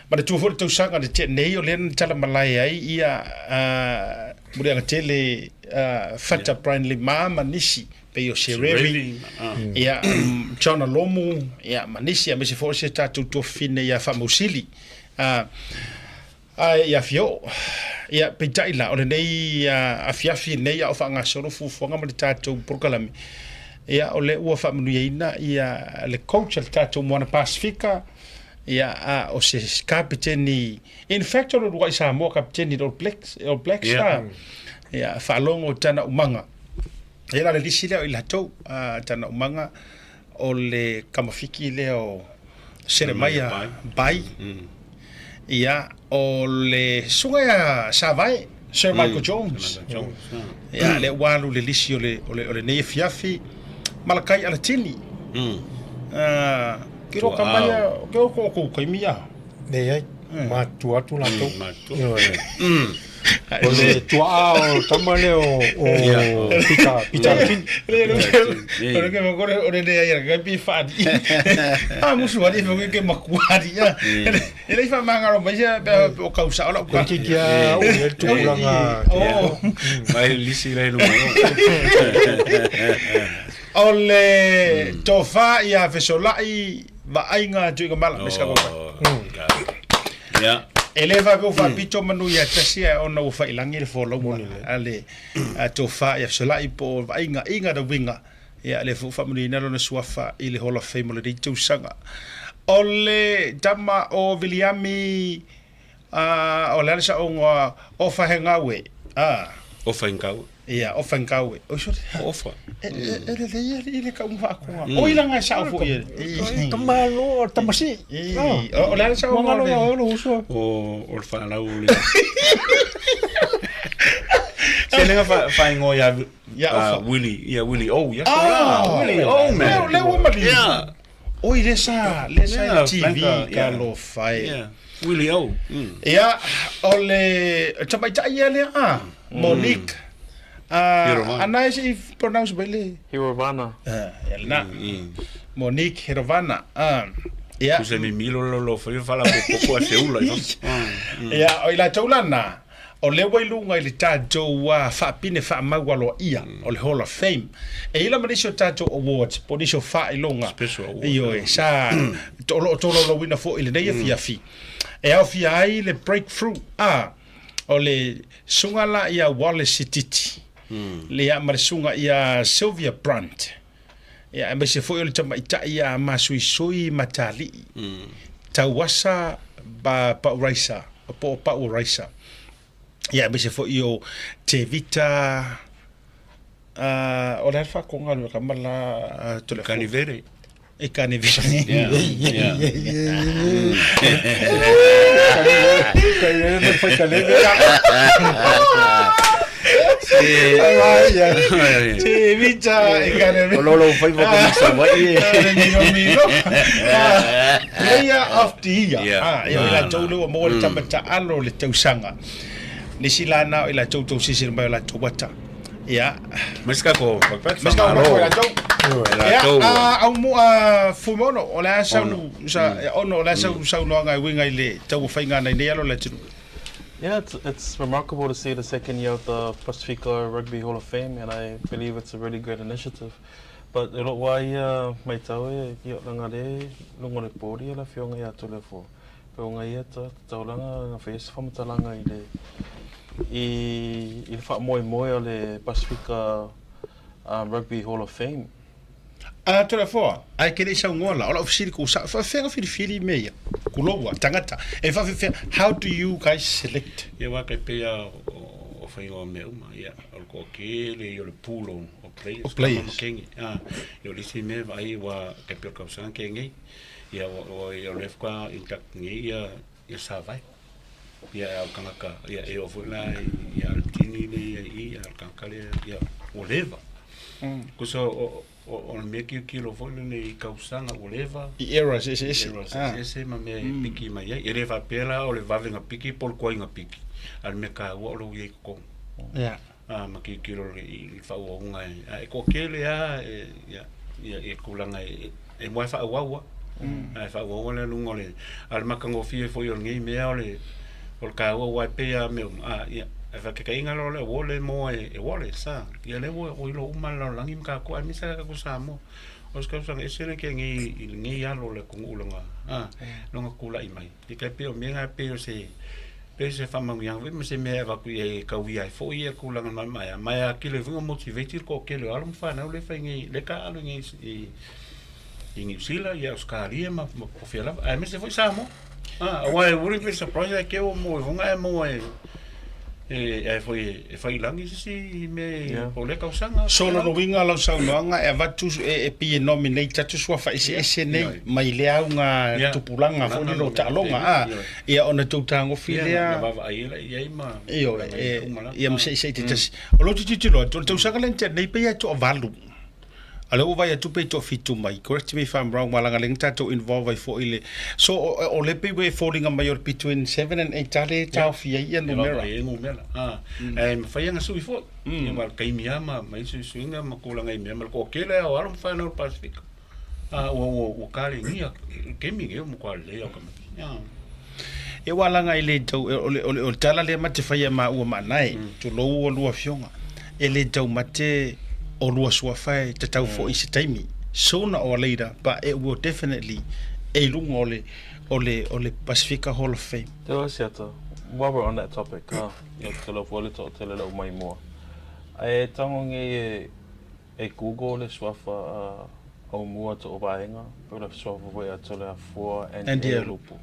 Speaker 1: Ma le tuafo le tausanga le te nei o le tala malai ai ia muri anga tele fata Brian le mama nisi. Pe o Sereri ia Chana Lomu ia manisi a mese fo se tatu to fine ia famusili ia fio ia pe taila o nei a fiafi nei o fanga solo fu fonga ma tatu prokalami ia o le ua famunu ina ia le coach al tatu Moana Pasifika ia o se kapiteni in fact o wa sa mo kapiteni do Blacks ia falongo tana umanga Ela le lisi leo I latou tana umanga o le kamafiki leo Seremaya Bai. Ia o le sunga ia Savai Sir Michael Jones. Ia le walu le lisi o le nei fiafi Malakai Alatini. Kiro kamaya ko kaimia.
Speaker 3: Nei ai matu atu latou.
Speaker 1: Ole
Speaker 3: tua o tamale o pita fin
Speaker 1: ore ke mo gore ore de ayer ga bi fadi musu wadi fo ke makuari ya ele fa manga ro ba o kausa o ka
Speaker 3: ki ya o le tulanga
Speaker 2: mai lisi le no
Speaker 1: ole tofa ya fesolai va ainga tu ga mala meska ko ya Eleva go fa pito manu ya Tasi ona o fa ilangi le fo lo ale to fa ya solai po inga da winga ya le fo fa manu na no suafa ile Hall of Fame le tu sanga ole tama o Williami o le sa o fa hengawe
Speaker 2: o fa hengawe
Speaker 1: ya o fa hengawe o so
Speaker 2: o fa
Speaker 1: ele ka umfa ko o ilanga sa fo ye
Speaker 3: tamalo tamasi
Speaker 1: o le sa o
Speaker 2: o fa la o Senenga fa ngo ya Willie Willie ya Willie man
Speaker 1: le o mali o ile sa TV ka lo fai
Speaker 2: Willie
Speaker 1: ya ole tamaita ile Monique Ana is pronounced bele
Speaker 4: Hirovana.
Speaker 1: Elna. Monique Hirovana. Ya.
Speaker 2: Ku se mi milo lo foi fala poco a seula.
Speaker 1: Ya, o ila taulana. O le wailunga I le tato wa whaapine whaamawalo ia o le Hall of Fame. E ila manisho tato awards, po nisho whailonga.
Speaker 2: Special award.
Speaker 1: Iyo e, sa tolo lo wina fo ili neia fiafi. E au fia ai le breakthrough. O le sungala ia Wallace Titi. Le ia marisunga ia Sylvia Brandt. Ia me se foi o le tama ita ia masui matali. Tauasa pa uraisa, pa uraisa. Ia me se foi o te vita o le fa konga le kamala to le
Speaker 2: Canivere.
Speaker 1: e canivere. Te vita e canivere.
Speaker 2: Lolo fai va con sa vai.
Speaker 1: Player of the year.
Speaker 2: Yeah.
Speaker 1: Ia la tolu mo le tamata alo le tausanga. Ni silana ila tau sisi mai la tawata. Ia.
Speaker 2: Meska ko,
Speaker 1: Meska ko la tau. Au mo fumono o la sa ono la sa no nga winga ile tau fainga nei alo la tinu.
Speaker 4: Yeah, it's remarkable to see the second year of the Pasifika Rugby Hall of Fame, and I believe it's a really great initiative. But you know why mai tau e ki langa le lungo le pori la fionga ya to le fo. Pe nga ia tau langa nga face fam talanga ile I fa moi le Pasifika Rugby Hall of Fame.
Speaker 1: To le fo. Ai ke le sa ngola, ola ofisiri ko sa fa fenga fili me ya. Kulowa tangata. E fa how do you guys select?
Speaker 2: Ia wa kai pe o fai o me uma ia o ko ke le yo le pulo o players. Kengi. Yo le si me vai wa kai pe ka sa kengi. Ia o yo le fa intact ngi ia sa vai. Ia o kanaka ia e o fula ia tini le ia kanaka le ia o leva. Ko so o me kilo foi le kausanga o leva.
Speaker 1: I errors ese.
Speaker 2: Ese ma me piki mai ia leva pela o le vavenga piki por koinga piki. Al me ka o lo ye ko.
Speaker 1: Yeah.
Speaker 2: Ma kilo le fa o nga e ko kele ia e kulanga e mo fa wa. Ai fa o le lungo le al makango fie foi o ngi me ole o ka o wa pe me ia e fa ke inga lo le wole mo e wole sa ia le wo o lo uma lo langi ka ko ani sa ka ko sa mo os ka sa ese le ke ngi ya lo le ku ulanga lo nga kula i mai e ka pe o me nga pe o se fa ma yang we me se me va ku e ka wi ai fo ia kulanga mai a ki le vinga motivated ko ke le alum fa na le fa ngi le ka alu ngi i sila ia os ka ria ma po fiala a me se foi sa mo why would be surprised que o mo vonga mo foi langi si me o le kausanga
Speaker 1: so no winga lo sa no e va tu e pi nominate tu swa fa ese nei mai le nga tupulanga fo ni lo talonga ia ona tu tango filia
Speaker 2: ia ma
Speaker 1: ia me se te o lo tu lo tu sa galente nei pe ia tu valu ale o vai atu pe to fitu mai correct me if I'm wrong malanga lengta to involve for ile so o le pe we falling on mayor between 7 and 8 tale tau fia ia no mera
Speaker 2: fa ia su fo ia mal kai mi ama mai su inga makulanga mi ama ko kele o alum final Pacific o kale ngia ke mi ge mo kwale o kama
Speaker 1: e walanga ile tau o tala le mate fa ia ma o manai to lo o lua fionga ele tau mate o lua sua fai te tau fo i se taimi sooner or later but it will definitely e lunga o le Pasifika Hall of Fame.
Speaker 4: Te o siata, while we're on that topic, te lo fo le to te le lau mai mua. E tango nge e Google le suafa au mua to o Vaega, pero le suafa wea to le afua and e lupu.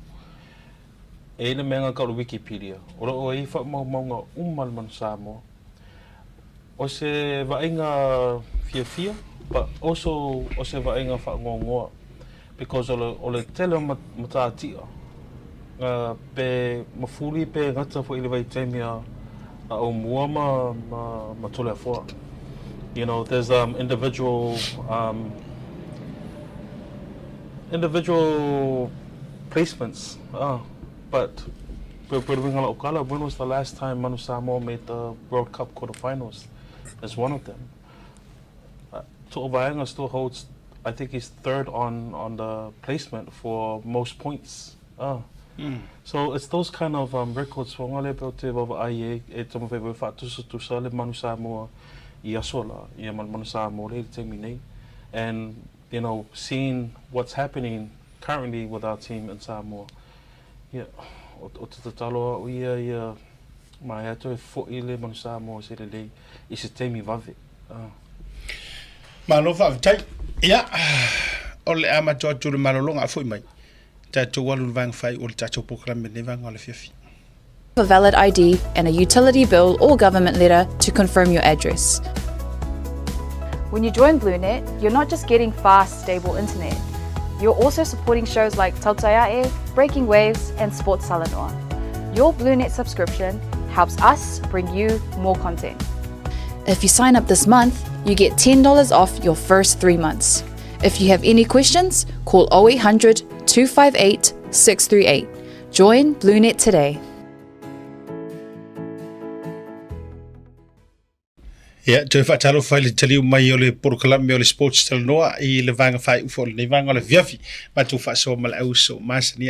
Speaker 4: E le menga ka o Wikipedia, o i fa maunga umal man Samoa. O se vaenga fia, but also o se vaenga whaongoa, because o le tele matatia, pe mafuri pe ngata fo ili vai temia o mua ma tole afoa. You know, there's individual placements, but when was the last time Manu Samoa made the World Cup quarterfinals? As one of them. Vaega still holds, I think he's third on the placement for most points. So it's those kind of records for ngale pe va ai e tomo ve fa tu sale Manu Samoa I asola ia Manu Samoa le te minei, and you know, seeing what's happening currently with our team in Samoa. Yeah, o te taloa ia mai ato e fo ile Manu Samoa se le I se temi vave.
Speaker 1: Malo fa tai. Ia. Ole ama tu le malolonga foi mai. Tatou walu vang fai o le tatou programme ne vang ole fiafi.
Speaker 5: A valid ID and a utility bill or government letter to confirm your address. When you join BluNet, you're not just getting fast, stable internet. You're also supporting shows like Tautaiae, Breaking Waves, and Sports Talanoa. Your BluNet subscription helps us bring you more content. If you sign up this month, you get $10 off your first 3 months. If you have any questions, call 0800 258 638. Join BluNet today.
Speaker 1: Ja, tu fa talo fai le taliu mai o le programme o le Sports Talanoa I le vanga fai ufo le vanga o le viafi ma tu fa so mal au so masani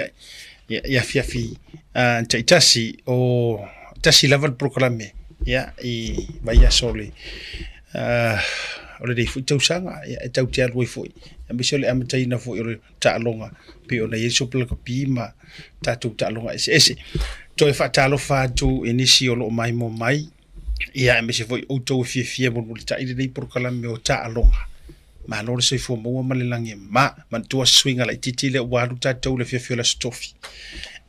Speaker 1: ya fiafi tai tasi o tasi level programme ya I vai so le o le fu tau sanga ya tau tia loi foi ya mi so le am tai na foi o le ta longa pe o na yeso pla ka pima ta tu ta longa ese tu fa talo fa tu inisi o lo mai mo mai Ia me se foi auto fie mo ta ile dei programme o ta alonga. Ma no se fo mo ma le langi ma tu swinga la titile wa lu ta le fie la stofi.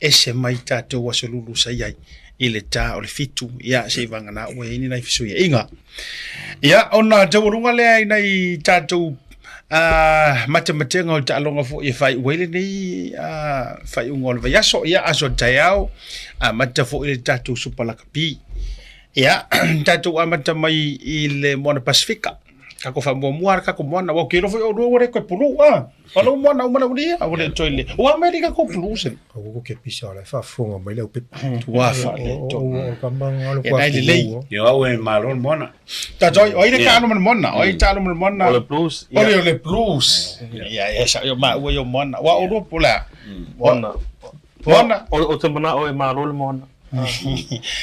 Speaker 1: Ese mai ta to wa solulu sai ai ile ta o le fitu ia se vanga na we ni na fisu ia inga. Ia ona te urunga le ai nei ta to matematenga o ta alonga fo e fai wele nei fai ungol va ya so ia aso taiao mata fo ile ta to supala kapi. Ya, tatou amata mai I le Moana Pasifika. Kako fa Moana kako Moana wa kiro foi o ro ko pulu Alo Moana umana uri a le toile. O America ko pulu sen.
Speaker 3: Ko ke pisa la fa fonga mai le pe.
Speaker 1: Wa fa le to.
Speaker 3: O kambang alo kwa.
Speaker 2: Yo awe malon Moana.
Speaker 1: Ta joy o ile ka no Moana. O ita no Moana.
Speaker 4: O le blues.
Speaker 1: O le blues. Ya sa yo ma yo Moana. Wa o ro pula.
Speaker 4: Moana.
Speaker 1: Moana.
Speaker 4: O te mana o e malol Moana.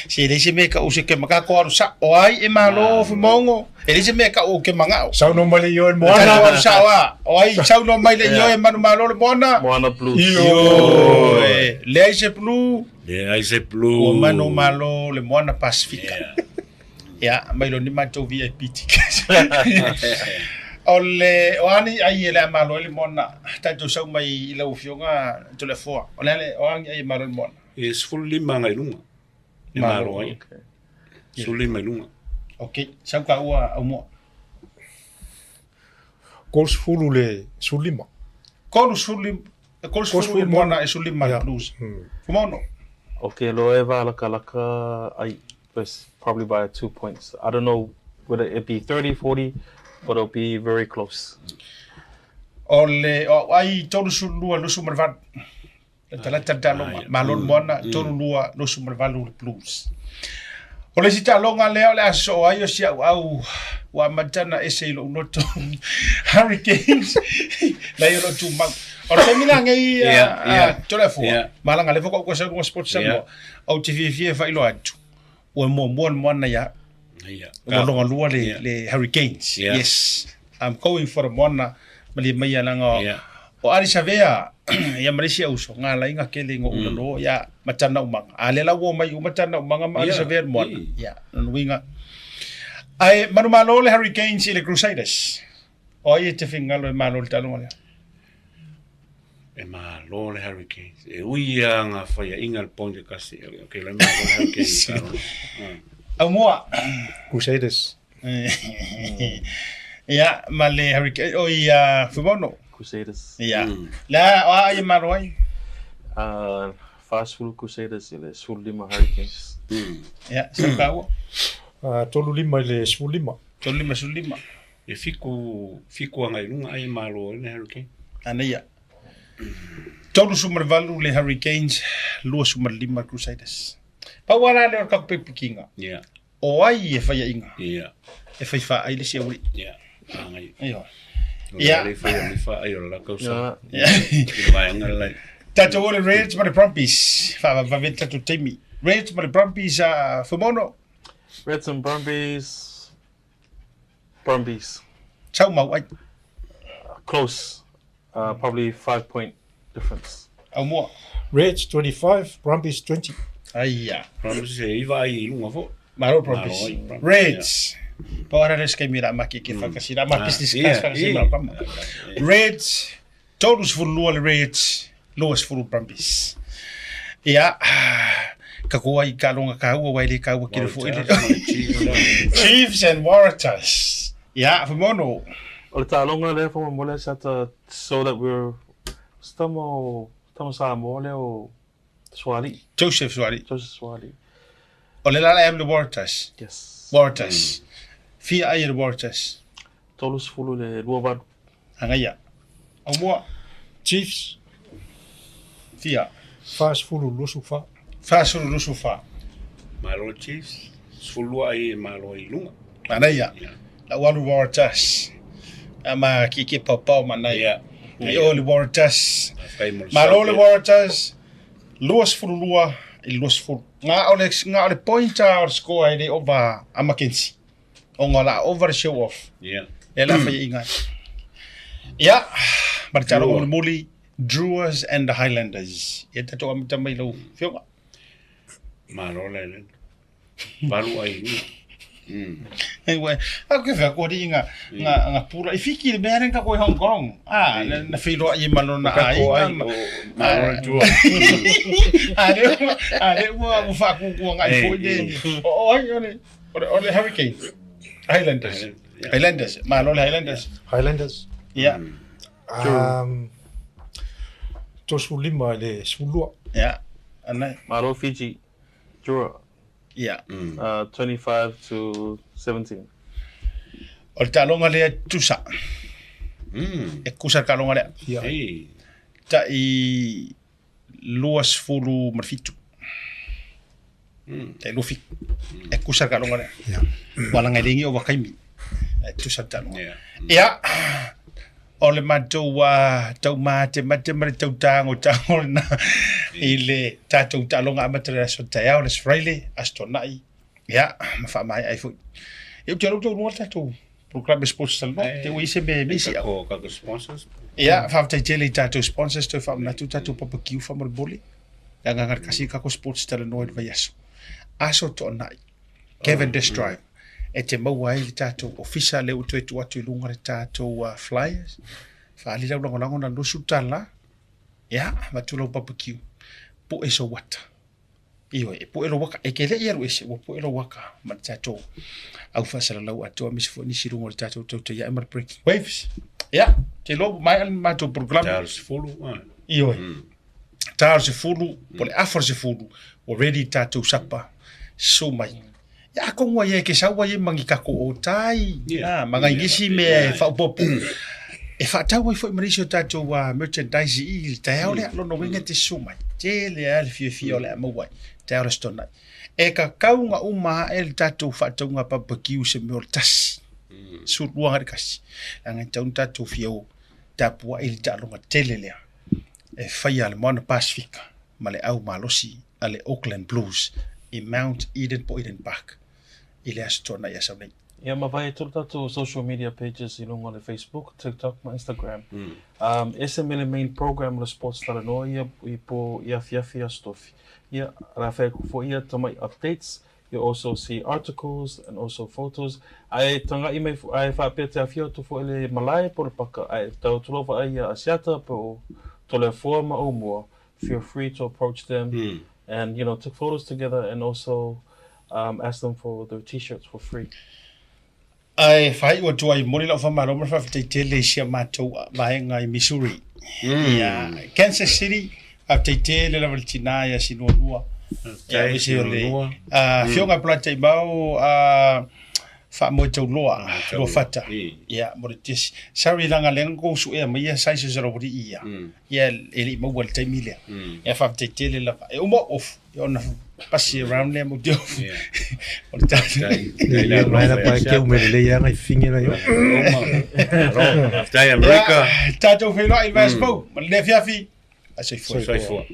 Speaker 1: Si le se me ka o se ke maka ko sa o ai e malo fu mongo e le se me ka o ke manga
Speaker 3: Sau no mai yo mo
Speaker 1: Moana sa wa o ai sa no mai le yo e manu malo le Moana
Speaker 4: Moana blues.
Speaker 1: Yo le se blue
Speaker 2: Le ai se blue.
Speaker 1: o manu malo le Moana Pasifika ya mai lo ni ma to VIP tickets ole o ani ai le malo le Moana ta to sa mai le ufionga to le fo o le o ai malo le Moana
Speaker 2: E sfulima ngai lunga. E malo ai. Sulima lunga.
Speaker 1: okay sa ka ua o mo
Speaker 3: Gols fulu le sulima.
Speaker 1: Kolu Moana e Moana blues. Fumono.
Speaker 4: Okay, lo e va laka I probably by 2 points. I don't know whether it be 30, 40, but it'll be very close.
Speaker 1: Ole ai tolu sulua no sumervat. Tala tala malon Moana tolu lua no sumervalu blues. Ole si talonga leo le aso ai o sia au wa matana ese lo noto Hurricanes la yo lo tu mang ora se mina ngai telefone malanga le foko ko sa no sports sa au TV fa ilo atu o mo Moana ya lo lua le Hurricanes yes I'm going for a Moana mali mai langa o ari savea ya Malaysia uso ngala inga kele ngo ulo ya matana umanga alela wo mai matana umanga ma ari savea Moana ya nuinga ai manu malo le Hurricanes le Crusaders o ai te finga lo malo le talonga
Speaker 2: E malo le Hurricanes. E uia nga faya inga le ponge kasi. Okay, le malo le Hurricanes.
Speaker 1: au moa
Speaker 3: Crusaders.
Speaker 1: ya male Hurricane o ia fumono
Speaker 4: Crusaders.
Speaker 1: ya la ai malo ai
Speaker 4: Fast food Crusaders le Sulima Hurricanes.
Speaker 1: ya sakawa
Speaker 3: Tolu lima le sulima.
Speaker 1: sulima
Speaker 2: E fiku ngai lunga ai malo le Hurricane.
Speaker 1: anaya tolu sumervalu le Hurricanes lua sumerlima Crusaders pawara le ka pepikinga
Speaker 2: Yeah.
Speaker 1: o ai e faya inga
Speaker 2: Yeah.
Speaker 1: e fai fa ai le se uri
Speaker 2: Yeah. Ngai.
Speaker 1: ayo
Speaker 2: Yeah. Le faya mi fa ai la causa.
Speaker 1: ya
Speaker 2: Vai ngai.
Speaker 1: tato ole Reds ma le Brumbies fa venta to temi Reds ma le Brumbies fumono
Speaker 4: Reds and Brumbies. Brumbies.
Speaker 1: chau mau ai
Speaker 4: Close. Probably 5-point difference.
Speaker 1: au moa
Speaker 3: Reds 25, Brumbies 20.
Speaker 1: ai ya
Speaker 2: Promise e vai lunga fo.
Speaker 1: Maro Brumbies. Reds. Para res kay mira maki ke fakasira makis discuss fakasira kama. Reds todos fulua le Reds loas fulu Brumbies. Ya kakua I kalonga kaua waile kaua kile fu Chiefs and Waratahs. Ya fumono.
Speaker 4: O le tālonga le wha mole sata so that we're tamo Samoa le o Swali.
Speaker 1: Joseph Swali. O le lala em le Waratahs.
Speaker 4: Yes.
Speaker 1: Waratahs. Fia ai le Waratahs.
Speaker 4: Tolus fulu le Bluwave.
Speaker 1: Angaya. Au mua
Speaker 3: Chiefs
Speaker 1: fia.
Speaker 3: fast fulu lusu fa
Speaker 1: Fasulu lusu fa.
Speaker 2: Malo Chiefs, sfulua I malo I lunga.
Speaker 1: Anaya. La walu Waratahs. Ama kiki papau manaya. Yo le Waratahs. Malo le Waratahs. Luas fulua I luas fulu. Nga ole pointa or score I over Amakensi. Ongola over show off.
Speaker 2: Yeah.
Speaker 1: Ela fa inga. Ya. Marchalo ole muli Brewers and the Highlanders. Yeta to am tamai lo fionga.
Speaker 2: Malo le. Balu ai.
Speaker 1: Anyway, aku fa ko di nga pura ifiki le beren ka ko Hong Kong. Na filo ai malona ai.
Speaker 2: Malo tu.
Speaker 1: Ale mo fa ku nga I fo de. O Hurricanes. Highlanders. Malo le Highlanders. Yeah.
Speaker 3: Tosu lima le sulua.
Speaker 1: Yeah. Anai.
Speaker 4: Malo Fiji. Jura.
Speaker 1: Yeah.
Speaker 4: 25 to 17.
Speaker 1: O le talonga le tusa. E kusa kalonga le.
Speaker 3: Yeah.
Speaker 2: Hey.
Speaker 1: Ta I luas fulu marfitu. Te lufi. E kusa kalonga le.
Speaker 3: Yeah.
Speaker 1: Wala ngai lingi o wakaimi. E tusa talonga.
Speaker 2: Yeah.
Speaker 1: Ya. O le matou tau mate tau tango na ile tatou talonga amatere so taiao le Friday astonai. Ya, mafa mai ai fu. Eu te lo no tatou. Program sports tal no. Te wi se me misi.
Speaker 2: Ko ka sponsors.
Speaker 1: Ya, fa te tele tatou sponsors to fa na tu tatou barbecue fa mo boli. Ya ngar kasi ka ko sports tal no vai aso. Aso to nai. Kevin Drive. E te maua ai tātou official leo tu atu lunga le tātou flyers. Whaali lau lango na nusu tala. Ya, matulau barbecue. Po e so wata. Iwe, po e lo waka. E ke le iaru ese, po e lo waka. Ma tātou. Au whasara lau atua misifo nisi rungo le tātou tauta ya emar breaking waves. Ya, te lo mai al mātou program.
Speaker 2: Charles Fulu.
Speaker 1: Iwe. Tātou se fulu, po le afar se fulu. Already tātou sapa. So mai. Ya ko ye ke sawa ye mangi kako o tai manga ngisi me fa popo e fa tawa fo marisio tato wa merchandise I tai ole lo no winga te sumai te le al fi ole mo wai te ole stona e ka kaunga uma el tato fa taunga barbecue se me Tasi su ruanga kasi anga taun tato fio tapua il talonga telelea e fa ya le Moana Pasifika male au malosi ale Auckland Blues I Mount Eden po Eden Park. Ile astona ya sabne.
Speaker 4: Yeah, ma vai to social media pages ilungo le Facebook, TikTok, ma Instagram. Ese mele main program le sports Talanoa po ia fia stuff. Yeah, rafa for ia to my updates. You also see articles and also photos. Ai tanga I ai fa pete afio to fo le malai por paka ai tau tulova ai asiata po to le forma o mo. Feel free to approach them and take photos together and also ask them for their t-shirts for free.
Speaker 1: Ai fai o tuai mori la fa maro fa te tele sia matou Vaega I Missouri. Ya, Kansas City a te tele la valtina ya sinua. Ya wisi ole. Fionga plata ibao fa mo tau loa lo fata. Ya, mo te sari langa lengo su e mai sai se zero bodi ia. Ya eli mo wal te milia. Ya fa te tele la e mo off. Ya na pasi around them with you. Or
Speaker 3: ya mai pa ke umele ya ngai fingi na yo.
Speaker 2: America.
Speaker 1: Tato felo I vaspo. Le fiafi. Asai fo.